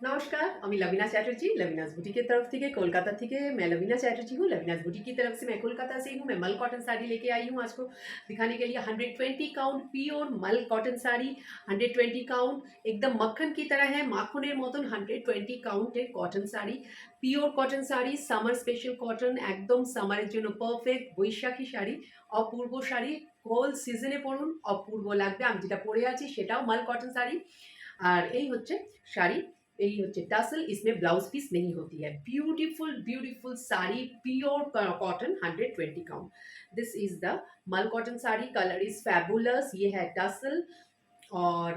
नमस्कार, मैं लवीना चैटर्जी, लवीनाज़ बुटीक की तरफ थी कोलकाता थी। मैं लवीना चैटर्जी हूँ, लवीनाज़ बुटीक की तरफ से मैं कोलकाता से ही हूँ। मैं मल कॉटन साड़ी लेके आई हूँ आज को दिखाने के लिए। 120 count pure mul cotton sari, 120 count एकदम मक्खन की तरह है, माखনের মতন 120 কাউন্টের cotton sari, pure cotton sari, summer special cotton, একদম সামারের জন্য পারফেক্ট বৈশাখী শাড়ি, অপূর্ব শাড়ি। হোল সিজনে পরুন, অপূর্ব লাগবে। আমি যেটা পরে আছি সেটাও মাল কটন শাড়ি। আর এই হচ্ছে শাড়ি, यही होचे टसल, इसमें ब्लाउज पीस नहीं होती है। Beautiful beautiful sari, pure cotton, 120 count. This is the mul cotton sari, colour is fabulous. ये है टसल। और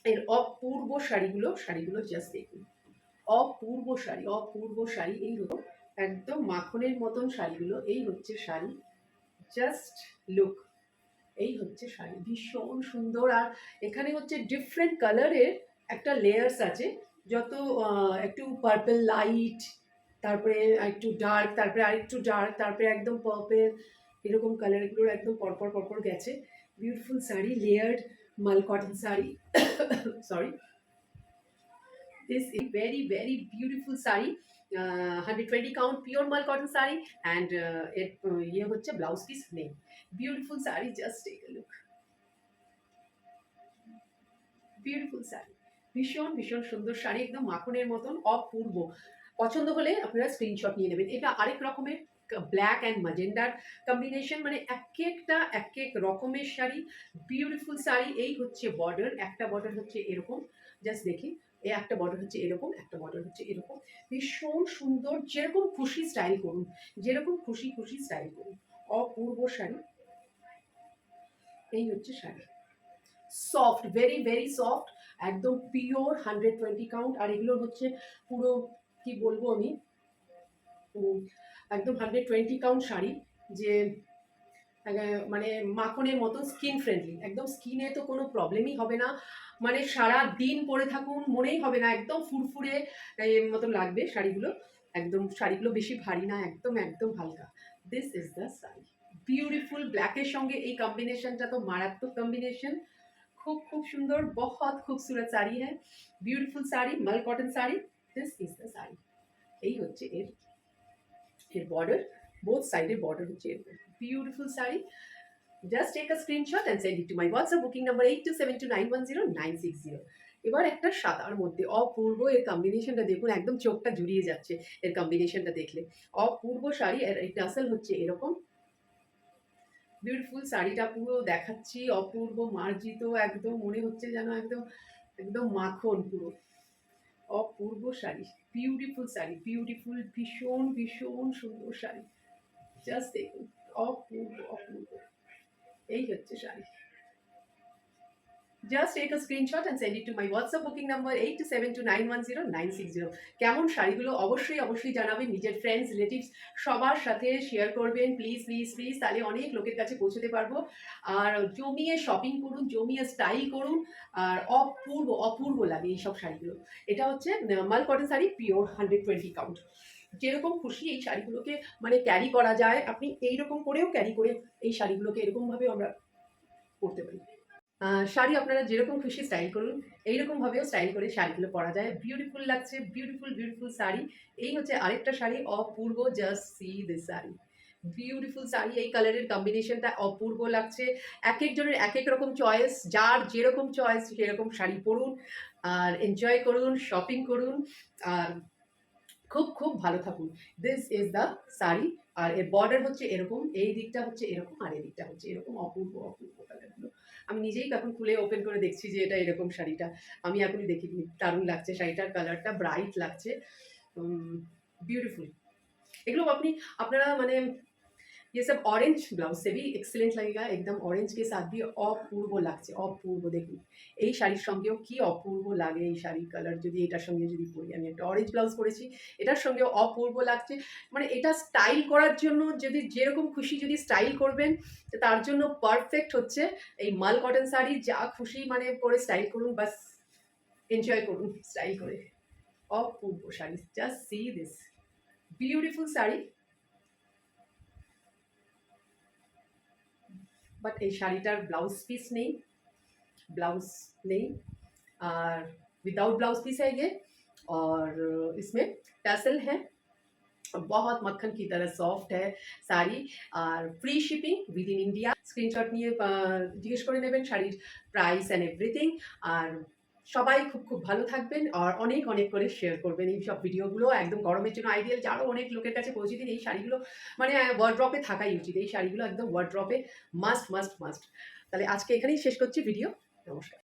এর অপূর্ব শাড়িগুলো জাস্ট দেখুন। অপূর্ব শাড়ি এইরকম একদম মাখনের মতন শাড়িগুলো। এই হচ্ছে শাড়ি, জাস্ট লুক। এই হচ্ছে শাড়ি, ভীষণ সুন্দর। আর এখানে হচ্ছে ডিফারেন্ট কালারের একটা লেয়ার্স আছে। যত একটু পার্পল লাইট, তারপরে একটু ডার্ক, তারপরে আরেকটু ডার্ক, তারপরে একদম পার্পল, এরকম কালারগুলোর একদম পরপর পরপর গেছে। Beautiful sari, layered mul cotton sari. Sorry, this is very beautiful sari, 120 count pure mul cotton sari. And এর ইয়ে হচ্ছে ব্লাউজ পিস নেই। Beautiful sari, just take a look. Beautiful sari, ভীষণ ভীষণ সুন্দর শাড়ি, একদম মাখনের মতন অপূর্ব। পছন্দ হলে আপনারা স্ক্রিনশট নিয়ে নেবেন। এটা আরেক রকমের ব্ল্যাক অ্যান্ড ম্যাজেন্ডার কম্বিনেশন, মানে এক এক রকমের শাড়ি। বিউটিফুল শাড়ি। এই হচ্ছে বর্ডার, একটা বর্ডার হচ্ছে এরকম, জাস্ট দেখি। এই একটা বর্ডার হচ্ছে এরকম, একটা বর্ডার হচ্ছে এরকম। ভীষণ সুন্দর, যেরকম খুশি স্টাইল করুন, যেরকম খুশি স্টাইল করুন। অপূর্ব শাড়ি। এই হচ্ছে শাড়ি, সফট, ভেরি সফট, একদম পিওর 120 কাউন্ট। আর এগুলো হচ্ছে পুরো, কি বলবো আমি, একদম 120 কাউন্ট শাড়ি, যে মানে মাখনের মতো স্কিন ফ্রেন্ডলি, একদম স্কিনে তো কোনো প্রবলেমই হবে না। মানে সারা দিন পরে থাকুন, মনেই হবে না, একদম ফুরফুরে মতন লাগবে শাড়িগুলো। একদম শাড়িগুলো বেশি ভারী না, একদম একদম হালকা। This is the sari, beautiful. ব্ল্যাকের সঙ্গে এই কম্বিনেশনটা তো মারাত্মক কম্বিনেশন। खूब सुंदर, बहुत खूबसूरत साड़ी है। ब्यूटीफुल साड़ी, मल cotton sari. This is the sari. এই হচ্ছে এর এর বর্ডার, বোথ সাইডের বর্ডার হচ্ছে এরকম। Beautiful sari. Just take a screenshot and send it to my WhatsApp booking number 8272910960। এবার একটা সাদার মধ্যে অপূর্ব, এর কম্বিনেশনটা দেখুন, একদম চোখটা জুড়িয়ে যাচ্ছে এর কম্বিনেশনটা দেখলে। অপূর্ব শাড়ি। এর এটা আসল হচ্ছে এরকম। বিউটিফুল শাড়িটা পুরো দেখাচ্ছি, অপূর্ব মার্জিত, একদম মনে হচ্ছে যেন একদম একদম মাখন পুরো। অপূর্ব শাড়ি, বিউটিফুল শাড়ি, বিউটিফুল, ভীষণ ভীষণ সুন্দর শাড়ি। জাস্ট দেখুন, অপূর্ব। এই হচ্ছে sari. Just take a screenshot and send it to my WhatsApp booking number 8272910960। কেমন শাড়িগুলো অবশ্যই জানাবেন, নিজের ফ্রেন্ডস রিলেটিভস সবার সাথে শেয়ার করবেন প্লিজ, তাহলে অনেক লোকের কাছে পৌঁছতে পারবো। আর জমিয়ে শপিং করুন, জমিয়ে স্টাইল করুন। আর অপূর্ব লাগে এইসব শাড়িগুলো। এটা হচ্ছে মাল কটন শাড়ি, পিওর 120 কাউন্ট। যেরকম খুশি এই শাড়িগুলোকে মানে ক্যারি করা যায়, আপনি এইরকম করেও ক্যারি করে এই শাড়িগুলোকে এরকমভাবে আমরা করতে পারি। শাড়ি আপনারা যেরকম খুশি স্টাইল করুন, এইরকমভাবেও স্টাইল করে শাড়িগুলো পরা যায়। বিউটিফুল লাগছে, বিউটিফুল শাড়ি। এই হচ্ছে আরেকটা শাড়ি, অপূর্ব। Just see this sari, beautiful sari. এই কালারের কম্বিনেশনটা অপূর্ব লাগছে। একেকজনের একেক রকম চয়েস, যার যেরকম চয়েস সেরকম শাড়ি পরুন আর এনজয় করুন, শপিং করুন। আর খুব ভালো থাকুন। This is the sari. আর এর বর্ডার হচ্ছে এরকম, এই দিকটা হচ্ছে এরকম, আর এই দিকটা হচ্ছে এরকম। অপূর্ব কালারগুলো। আমি নিজেই এখন খুলে ওপেন করে দেখছি যে এটা এরকম শাড়িটা আমি এখনই দেখিনি। দারুণ লাগছে শাড়িটার কালারটা, ব্রাইট লাগছে, বিউটিফুল। এগুলো আপনারা মানে ये सब ऑरेंज ब्लाउज से भी एक्सीलेंट लगेगा, एकदम ऑरेंज के साथ भी অপূর্ব লাগছে, অপূর্ব। দেখুন এই শাড়ির সঙ্গেও কি অপূর্ব লাগে, এই শাড়ির কালার যদি এটার সঙ্গে যদি পরি, আমি একটা অরেঞ্জ ব্লাউজ পরেছি, এটার সঙ্গেও অপূর্ব লাগছে। মানে এটা স্টাইল করার জন্য যদি যেরকম খুশি যদি স্টাইল করবেন, তার জন্য পারফেক্ট হচ্ছে এই মাল কটন শাড়ি। যা খুশি মানে করে স্টাইল করুন, বাস এনজয় করুন স্টাইল করে। অপূর্ব sari, just see this beautiful sari. But এই শাড়িটার ব্লাউজ পিস নেই, ব্লাউজ নেই। আর विदाउट ब्लाउज पीस है ये, और इसमें टसल है, बहुत मक्खन की तरह सॉफ्ट है শাড়ি, আর free shipping within India. Screenshot নিয়ে জিজ্ঞেস করে নেবেন শাড়ির প্রাইস অ্যান্ড এভরিথিং। আর সবাই খুব খুব ভালো থাকবেন, আর অনেক অনেক করে শেয়ার করবেন এই সব ভিডিওগুলো, একদম গরমের জন্য আইডিয়াল, যারও অনেক লোকের কাছে পৌঁছে দিন এই শাড়িগুলো, মানে ওয়ার্ড্রপে থাকাই উচিত এই শাড়িগুলো, একদম ওয়ার্ড্রপে মাস্ট মাস্ট মাস্ট। তাহলে আজকে এখানেই শেষ করছি ভিডিও। নমস্কার।